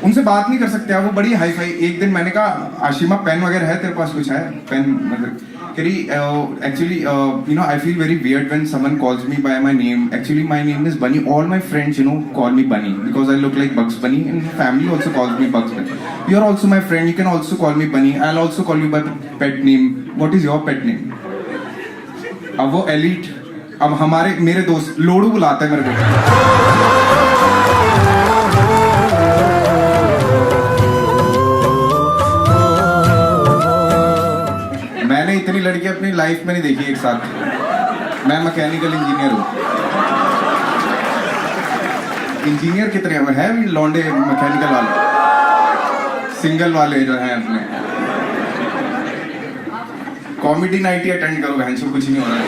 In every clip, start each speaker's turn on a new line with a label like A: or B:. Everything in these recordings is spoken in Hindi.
A: उनसे बात नहीं कर सकते आप, वो बड़ी हाई फाई। एक दिन मैंने कहा आशिमा पेन वगैरह है तेरे पास, कुछ है पेन? मतलब कह रही actually you know I feel very weird when someone calls me by my name, actually my name is Bunny, all my friends you know call me Bunny because I look like Bugs Bunny and family also calls me Bugs Bunny. You are also my friend, you can also call me Bunny, I will also call you by pet name, what is your pet name? अब वो एलिट, अब हमारे मेरे दोस्त लोड़ू बुलाते हैं मेरे को। मैंने इतनी लड़की अपनी लाइफ में नहीं देखी एक साथ। मैं मैकेनिकल इंजीनियर हूँ। इंजीनियर कितने हैं भी लौंडे मैकेनिकल वाले, सिंगल वाले जो हैं अपने। कॉमेडी नाइट ही अटेंड करो बहन, कुछ नहीं हो रहा है।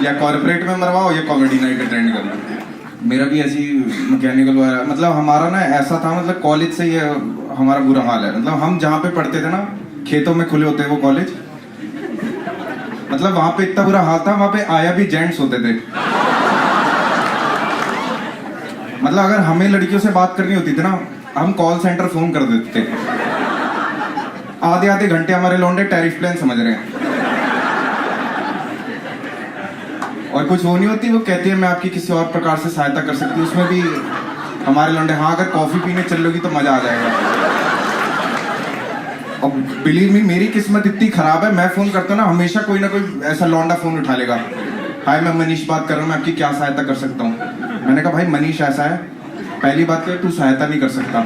A: या कॉर्पोरेट में मरवाओ या कॉमेडी नाइट अटेंड करो। मेरा भी ऐसी मैकेनिकल वाला, मतलब हमारा ना ऐसा था, मतलब कॉलेज से ये हमारा बुरा हाल है। मतलब हम जहाँ पे पढ़ते थे ना, खेतों में खुले होते हैं वो कॉलेज, मतलब वहां पे इतना बुरा हाल था, वहां पे आया भी जेंट्स होते थे। मतलब अगर हमें लड़कियों से बात करनी होती थी ना, हम कॉल सेंटर फोन कर देते थे। आधे आधे घंटे हमारे लौंडे टैरिफ प्लान समझ रहे हैं, और कुछ वो नहीं होती, वो कहती है मैं आपकी किसी और प्रकार से सहायता कर सकती हूँ। उसमें भी हमारे लौंडे, हाँ अगर कॉफी पीने चल लोगी तो मजा आ जाएगा। और बिलीव मी, मेरी किस्मत इतनी खराब है, मैं फोन करता हूँ ना, हमेशा कोई ना कोई ऐसा लौंडा फोन उठा लेगा। हाय मैं मनीष बात कर रहा हूँ, मैं आपकी क्या सहायता कर सकता हूँ? मैंने कहा भाई मनीष ऐसा है, पहली बात तो तू सहायता नहीं कर सकता,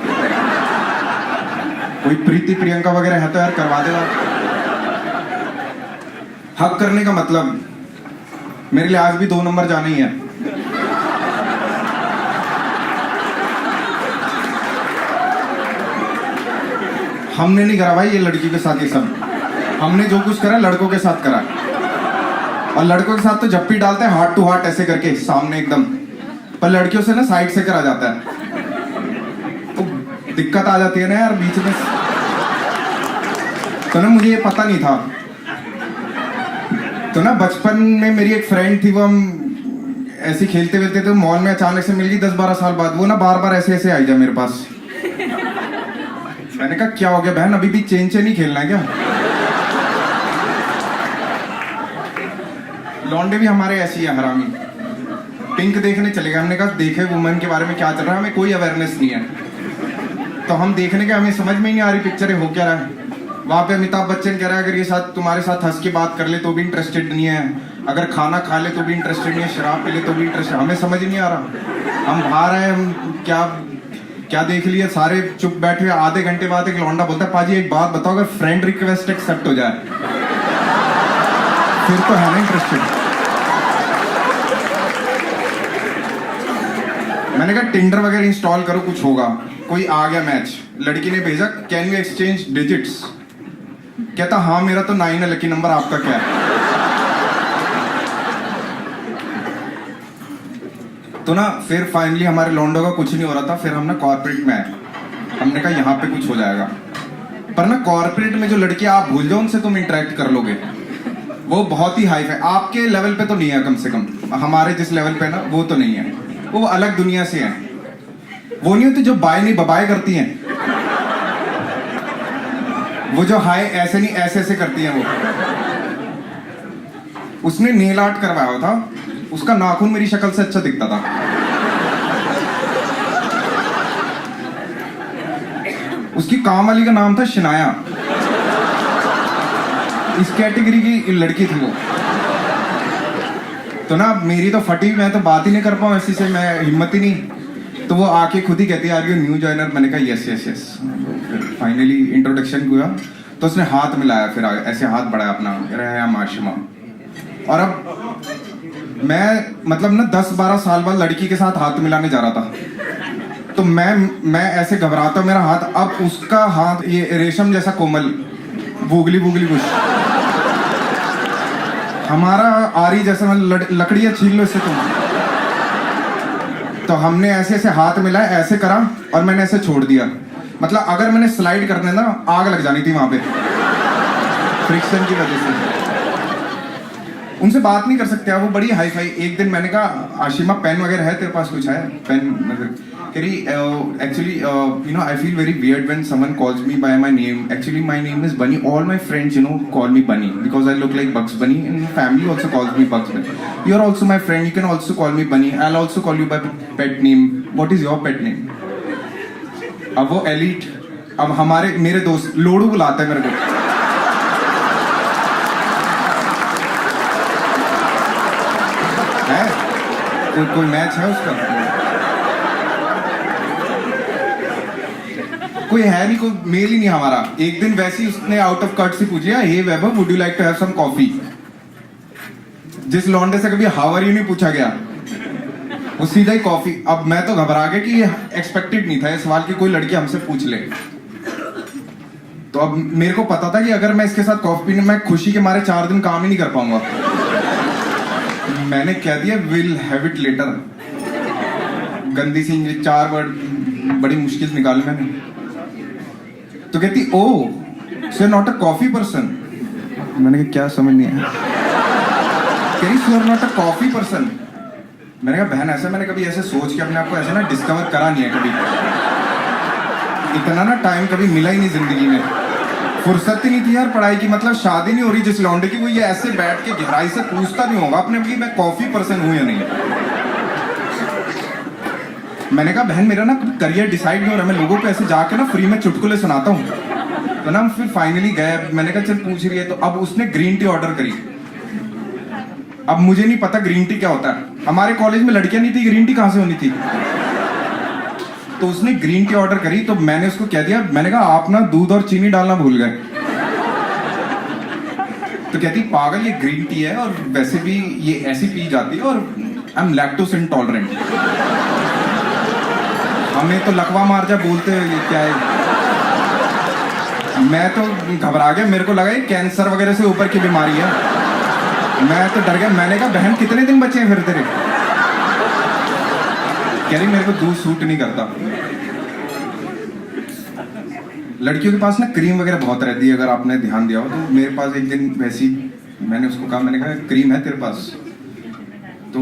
A: कोई प्रीति प्रियंका वगैरह है तो यार करवा देगा। हक करने का मतलब मेरे लिए आज भी 2 नंबर जाना ही है। हमने नहीं करा भाई ये लड़की के साथ, ये सब हमने जो कुछ करा लड़कों के साथ करा। और लड़कों के साथ तो जब भी डालते हैं हार्ट टू हार्ट ऐसे करके सामने एकदम, पर लड़कियों से ना साइड से करा जाता है, तो दिक्कत आ जाती है ना यार बीच में। तो ना मुझे ये पता नहीं था, तो ना बचपन में मेरी एक फ्रेंड थी, वो हम ऐसे खेलते वेलते थे मॉल में, अचानक से मिल गई 10-12 साल बाद। वो ना बार बार ऐसे ऐसे आई जा मेरे पास। मैंने कहा क्या हो गया बहन, अभी भी चेन नहीं खेलना है क्या? लौंडे भी हमारे ऐसी है हरामी। पिंक देखने चले गए, हमने कहा देखे वुमेन के बारे में क्या चल रहा है, हमें कोई अवेयरनेस नहीं है, तो हम देखने के, हमें समझ में ही नहीं आ रही पिक्चर हो क्या रहा है। वहां पे अमिताभ बच्चन कह रहा है अगर ये साथ तुम्हारे साथ हंस के बात कर ले तो भी इंटरेस्टेड नहीं है, अगर खाना खा ले तो भी इंटरेस्टेड नहीं है, शराब पी ले तो भी इंटरेस्टेड। हमें समझ ही नहीं आ रहा, हम बाहर आए, हम क्या क्या देख लिए, सारे चुप बैठे हुए। आधे घंटे बाद एक लौंडा बोलता है पाजी एक बात बताओ, अगर फ्रेंड रिक्वेस्ट एक्सेप्ट हो जाए फिर तो है ना इंटरेस्टेड। मैंने कहा टिंडर वगैरह इंस्टॉल करो कुछ होगा। कोई आ गया मैच, लड़की ने भेजा कैन यू एक्सचेंज डिजिट्स, कहता हाँ मेरा तो 9 है लकी नंबर, आपका क्या है? तो ना फिर फाइनली हमारे लौंडो का कुछ नहीं हो रहा था, फिर हम ना कॉर्पोरेट में आए। हमने कहा यहाँ पे कुछ हो जाएगा, पर ना कॉर्पोरेट में जो लड़की आप भूल जाओ उनसे तुम इंटरेक्ट कर लोगे, वो बहुत ही हाई फाई, आपके लेवल पे तो नहीं है, कम से कम हमारे जिस लेवल पे ना वो तो नहीं है, वो अलग दुनिया से है। वो नहीं होती जो बाय नहीं बबाए करती हैं, वो जो हाय ऐसे नहीं ऐसे ऐसे करती हैं। वो उसने नेल आर्ट करवाया था, उसका नाखून मेरी शक्ल से अच्छा दिखता था। उसकी काम वाली का नाम था शनाया, इस कैटेगरी की लड़की थी वो। तो ना मेरी तो फटी, मैं तो बात ही नहीं कर पाऊँ ऐसी से, मैं हिम्मत ही नहीं। तो वो आके खुद ही कहती है आर यू न्यू जॉइनर? मैंने कहा yes yes yes. Finally introduction हुआ, तो उसने हाथ मिलाया, फिर ऐसे हाथ बढ़ाया अपना, रहा माशिमा। और अब मैं मतलब ना 10-12 साल बाद लड़की के साथ हाथ मिलाने जा रहा था, तो मैं ऐसे घबराता, मेरा हाथ, अब उसका हाथ ये रेशम जैसा कोमल, बुगली बुगली कुछ, हमारा आरी जैसा, लकड़ियां छीन लो इससे तुम। तो हमने ऐसे ऐसे हाथ मिलाया, ऐसे करा और मैंने ऐसे छोड़ दिया। मतलब अगर मैंने स्लाइड करने ना, आग लग जानी थी वहां पे फ्रिक्शन की वजह से। उनसे बात नहीं कर सकते आप, वो बड़ी हाई फाई। एक दिन मैंने कहा आशिमा पेन वगैरह है तेरे पास, कुछ है पेन मतलब? कह रही actually you know I feel very weird when someone calls me by my name, actually my name is Bunny, all my friends you know call me Bunny because I look like Bugs Bunny and family also calls me Bugs Bunny. You are also my friend, you can also call me Bunny, I will also call you by pet name, what is your pet name? अब वो एलिट, अब हमारे मेरे दोस्त लोड़ू बुलाते हैं मेरे को। है कोई मैच है उसका? कोई है नहीं, कोई मेल ही नहीं हमारा। एक दिन वैसे ही उसने आउट ऑफ कट से पूछा, hey Vaibhav would you like to have some coffee? जिस लौंडे से कभी हाउ आर यू नहीं पूछा गया, वो सीधा ही कॉफी। अब मैं तो घबरा गया कि ये एक्सपेक्टेड नहीं था ये सवाल कि कोई लड़की हमसे पूछ ले। तो अब मेरे को पता था कि अगर मैं इसके साथ कॉफी पीने, मैं खुशी के मारे 4 दिन काम ही नहीं कर पाऊंगा। मैंने कह दिया विल हैव इट लेटर, गंदी सी 4 वर्ड बड़ी मुश्किल से निकाले मैंने। तो कहती oh so not a coffee person. मैंने कहा क्या समझ नहीं आया? कह रही so not a coffee person. मैंने कहा बहन ऐसा मैंने कभी ऐसे सोच के अपने आप को ऐसे ना डिस्कवर करा नहीं है कभी, इतना ना टाइम कभी मिला ही नहीं जिंदगी में, फुर्सत ही नहीं थी यार पढ़ाई की। मतलब शादी नहीं हो रही जिस लौंडे की, वो ये ऐसे बैठ के गहराई से पूछता नहीं होगा अपने कि मैं कॉफी पर्सन हूं या नहीं। मैंने कहा बहन मेरा ना करियर डिसाइड नहीं हो रहा, मैं लोगों को ऐसे जाके ना फ्री में चुटकुले सुनाता हूँ। तो ना फिर फाइनली गए, मैंने कहा चल पूछ रही है। तो अब उसने ग्रीन टी ऑर्डर करी। अब मुझे नहीं पता ग्रीन टी क्या होता है, हमारे कॉलेज में लड़कियां नहीं थी, ग्रीन टी कहां से होनी थी। तो उसने ग्रीन टी ऑर्डर करी, तो मैंने उसको कह दिया, मैंने कहा आप ना दूध और चीनी डालना भूल गए। तो कहती पागल ये ग्रीन टी है और वैसे भी ये ऐसी पी जाती है और आई एम लैक्टोज इंटॉलरेंट। हमें तो लकवा मार जा बोलते हैं, ये क्या है। मैं तो घबरा गया, मेरे को लगा ये कैंसर वगैरह से ऊपर की बीमारी है। मैं तो डर गया। मैंने कहा बहन कितने दिन बचे हैं फिर तेरे? कह रही मेरे को दूध सूट नहीं करता। लड़कियों के पास ना क्रीम वगैरह बहुत रहती है, अगर आपने ध्यान दिया हो। तो मेरे पास एक दिन वैसी मैंने उसको कहा, मैंने कहा क्रीम है तेरे पास? तो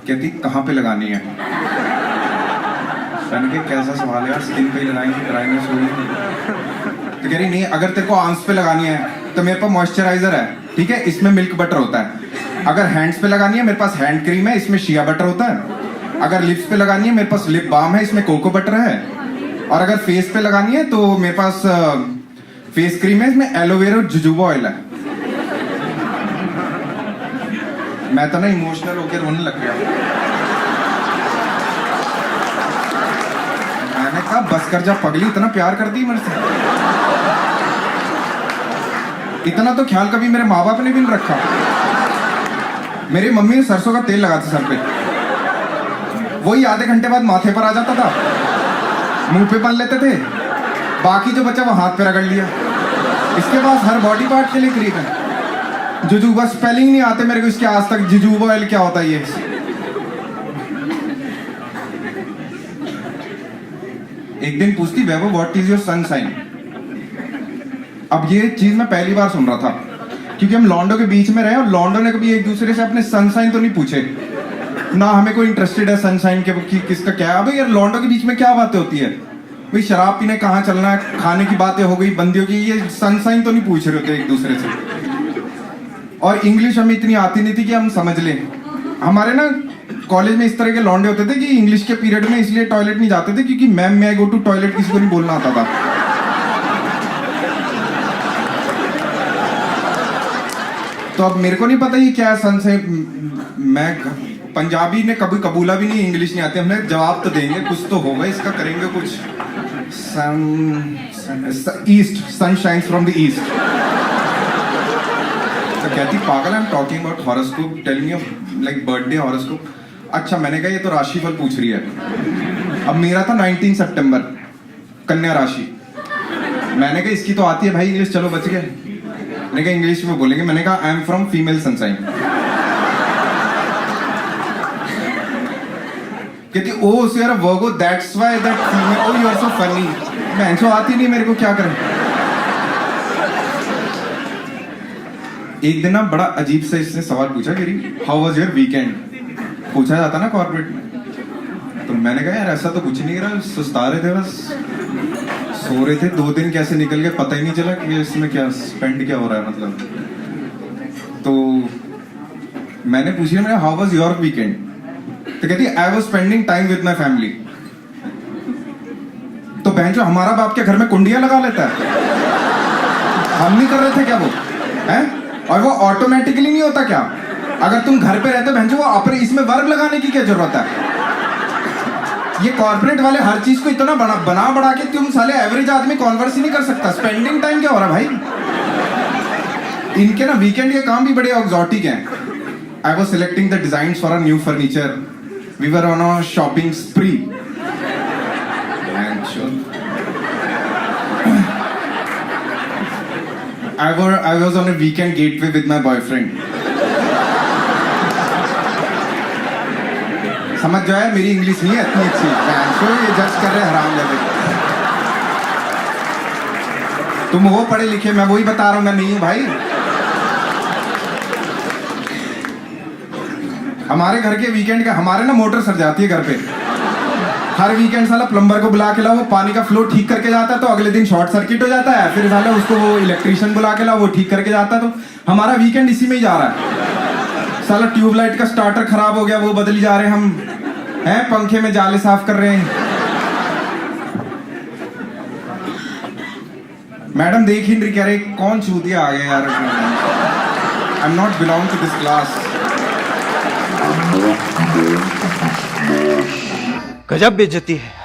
A: कहती कहाँ पे लगानी है? मैंने कहा कैसा सवाल है यार, स्किन पे लगाएंगे, ड्राइनेस होगी। तो कह रही नहीं, अगर तेरे को आंस पे लगानी है तो मेरे पास मॉइस्चराइजर है, ठीक है, इसमें मिल्क बटर होता है। अगर हैंड्स पे लगानी है मेरे पास हैंड क्रीम है, इसमें शिया बटर होता है। अगर लिप्स पे लगानी है मेरे पास लिप बाम है, इसमें कोको बटर है। और अगर फेस पे लगानी है तो मेरे पास फेस क्रीम है, इसमें एलोवेरा और जुजुबा ऑयल है। मैं तो ना इमोशनल होकर रोने लग गया। मैंने कहा बस कर जा पगली, इतना प्यार करती मेरे से। इतना तो ख्याल कभी मेरे माँ बाप ने भी नहीं रखा। मेरी मम्मी ने सरसों का तेल लगाती सर पे, वही आधे घंटे बाद माथे पर आ जाता था, मुंह पे बन लेते थे, बाकी जो बचा वो हाथ पे रगड़ लिया। इसके पास हर बॉडी पार्ट के लिए क्रीम है। जुजुबा स्पेलिंग नहीं आते मेरे को इसके आज तक, जुजुबा ऑयल क्या होता है ये। एक दिन पूछती Vaibhav what is your sun sign. अब ये चीज मैं पहली बार सुन रहा था, क्योंकि हम लॉन्डो के बीच में रहे और लॉन्डो ने कभी एक दूसरे से अपने सन साइन तो नहीं पूछे ना, हमें कोई इंटरेस्टेड है सनशाइन के कि किसका क्या है। अबे यार लॉन्डो के बीच में क्या बातें होती है भाई, शराब पीने कहाँ चलना है, खाने की बातें हो गई, बंदियों की, ये सनशाइन तो नहीं पूछ रहे होते एक दूसरे से। और इंग्लिश हमें इतनी आती नहीं थी कि हम समझ लें। हमारे ना कॉलेज में इस तरह के लॉन्डे होते थे कि इंग्लिश के पीरियड में इसलिए टॉयलेट नहीं जाते थे क्योंकि मैम मैं गो टू टॉयलेट किसी को नहीं बोलना आता था। तो अब मेरे को नहीं पता ये क्या सन से, मैं पंजाबी ने कभी कबूला भी नहीं, इंग्लिश नहीं आती, हमने जवाब तो देंगे कुछ तो होगा इसका, करेंगे कुछ। East, sun shines from the east. तो कहती पागल, I am talking about horoscope, telling you like birthday horoscope. अच्छा मैंने कहा ये तो राशिफल पूछ रही है। अब मेरा था 19 सितंबर, कन्या राशि। मैंने कहा इसकी तो आती है भाई इंग्लिश, चलो बच गए। मैंने कहा इंग्लिश में बोलेंगे, मैंने कहा I am from female sunshine. कहती ओ सो यार Virgo that's why that female, oh you are so funny. मैं तो आती नहीं मेरे को, क्या करें। एक दिन ना बड़ा अजीब से इसने सवाल पूछा कि हाउ वाज योर वीकेंड, पूछा जाता ना कॉर्पोरेट में। तो मैंने कहा यार ऐसा तो कुछ नहीं रहा, सुस्ता रहे थे बस, सो रहे थे। 2 दिन कैसे निकल गए पता ही नहीं चला कि इसमें क्या स्पेंड क्या हो रहा है मतलब। तो मैंने पूछा मैंने हाउ वाज योर वीकेंड, तो कहती I was spending time with my family. तो बहन जो हमारा बाप के घर में कुंडियां लगा लेता है, हम नहीं कर रहे थे क्या वो हैं? और वो ऑटोमेटिकली नहीं होता क्या? अगर तुम घर पे रहते बहन जो वो अपने इसमें वर्ब लगाने की क्या जरूरत है? ये कॉर्पोरेट वाले हर चीज को इतना बना बढ़ा के तुम साले एवरेज आदमी कॉन्वर्स ही नहीं कर सकता। स्पेंडिंग टाइम क्या हो रहा है भाई? इनके ना वीकेंड के काम भी बड़े एक्सोटिक हैं। I was selecting the designs for a new furniture, we were on a shopping spree. I was on a weekend gateway with my boyfriend. समझ जाए मेरी इंग्लिश नहीं है इतनी अच्छी, ये जज कर रहे हराम जाते। तुम हो पढ़े लिखे, मैं वही बता रहा हूं, मैं नहीं हूं भाई। हमारे घर के वीकेंड का हमारे ना मोटर सड़ जाती है घर पे। हर वीकेंड साला प्लम्बर को बुला के लाओ, वो पानी का फ्लो ठीक करके जाता है, तो अगले दिन शॉर्ट सर्किट हो जाता है, फिर साला उसको वो इलेक्ट्रिशियन बुला के लाओ, वो ठीक करके जाता है। तो हमारा वीकेंड इसी में ही जा रहा है। साला ट्यूबलाइट का स्टार्टर खराब हो गया, वो बदली जा रहे हैं, हम हैं पंखे में जाले साफ कर रहे हैं। मैडम देख ही नहीं, कह रहे कौन चूतिया आ गया यार। I am not belong to this class.
B: गजब बेइज्जती है।